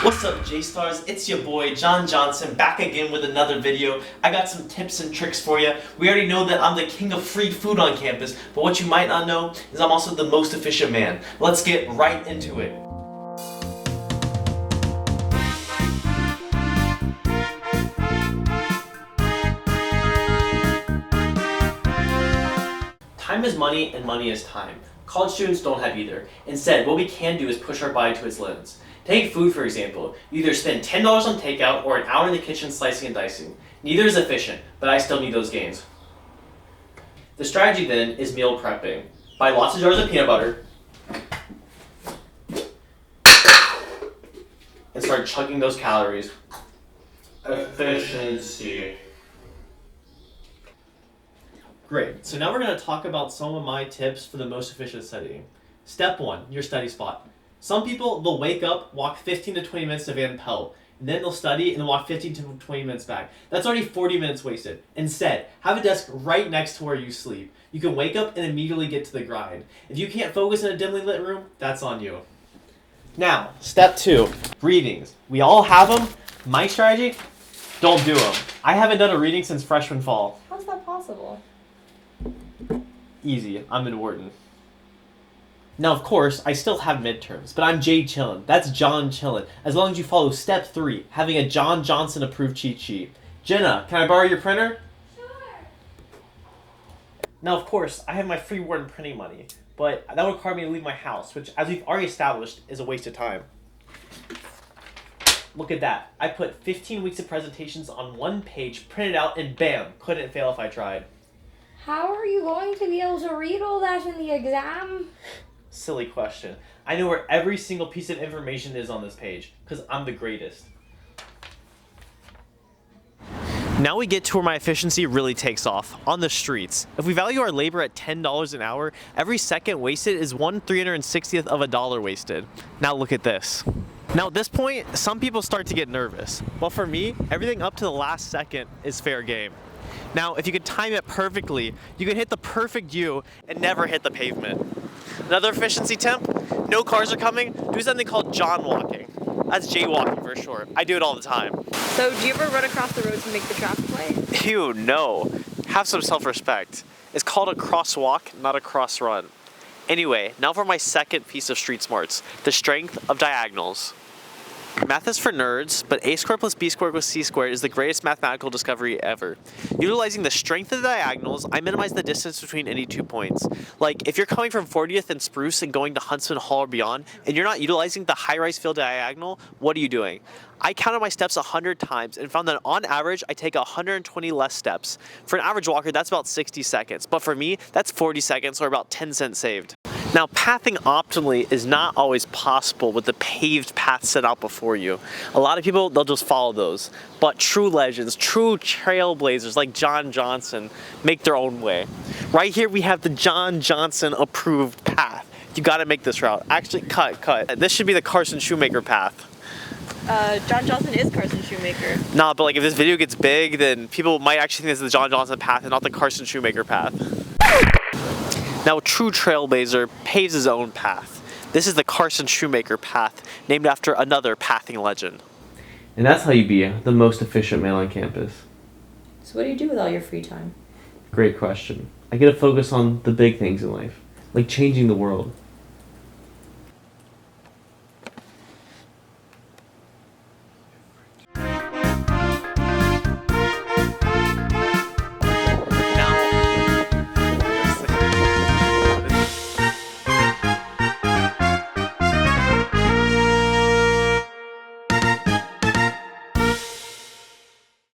What's up, J-Stars? It's your boy, John Johnson, back again with another video. I got some tips and tricks for you. We already know that I'm the king of free food on campus, but what you might not know is I'm also the most efficient man. Let's get right into it. Time is money and money is time. College students don't have either. Instead, what we can do is push our body to its limits. Take food, for example. You either spend $10 on takeout or an hour in the kitchen slicing and dicing. Neither is efficient, but I still need those gains. The strategy then is meal prepping. Buy lots of jars of peanut butter and start chugging those calories. Efficiency. Great, so now we're going to talk about some of my tips for the most efficient studying. Step 1, your study spot. Some people, they'll wake up, walk 15 to 20 minutes to Van Pelt, and then they'll study and they'll walk 15 to 20 minutes back. That's already 40 minutes wasted. Instead, have a desk right next to where you sleep. You can wake up and immediately get to the grind. If you can't focus in a dimly lit room, that's on you. Now, step 2, readings. We all have them. My strategy, don't do them. I haven't done a reading since freshman fall. How's that possible? Easy, I'm in Wharton. Now, of course, I still have midterms, but I'm Jay chillin'. That's John chillin'. As long as you follow step 3, having a John Johnson approved cheat sheet. Jenna, can I borrow your printer? Sure. Now, of course, I have my free Wharton printing money, but that would require me to leave my house, which, as we've already established, is a waste of time. Look at that. I put 15 weeks of presentations on one page, printed out, and bam, couldn't fail if I tried. How are you going to be able to read all that in the exam? Silly question. I know where every single piece of information is on this page, because I'm the greatest. Now we get to where my efficiency really takes off, on the streets. If we value our labor at $10 an hour, every second wasted is 1/360th of a dollar wasted. Now look at this. Now at this point, some people start to get nervous. But for me, everything up to the last second is fair game. Now, if you could time it perfectly, you could hit the perfect U and never hit the pavement. Another efficiency tip, no cars are coming, do something called John walking. That's jaywalking for short. I do it all the time. So, do you ever run across the road to make the traffic light? Ew, no. Have some self-respect. It's called a crosswalk, not a cross run. Anyway, now for my second piece of street smarts, the strength of diagonals. Math is for nerds, but a squared plus b squared equals c squared is the greatest mathematical discovery ever. Utilizing the strength of the diagonals, I minimize the distance between any 2 points. Like, if you're coming from 40th and Spruce and going to Huntsman Hall or beyond, and you're not utilizing the high-rise field diagonal, what are you doing? I counted my steps 100 times and found that on average, I take 120 less steps. For an average walker, that's about 60 seconds, but for me, that's 40 seconds or about 10 cents saved. Now, pathing optimally is not always possible with the paved path set out before you. A lot of people, they'll just follow those. But true legends, true trailblazers like John Johnson make their own way. Right here, we have the John Johnson approved path. You gotta make this route. Actually, cut. This should be the Carson Shoemaker path. John Johnson is Carson Shoemaker. Nah, but like if this video gets big, then people might actually think this is the John Johnson path and not the Carson Shoemaker path. Now, a true trailblazer paves his own path. This is the Carson Shoemaker path, named after another pathing legend. And that's how you be the most efficient man on campus. So what do you do with all your free time? Great question. I get to focus on the big things in life, like changing the world.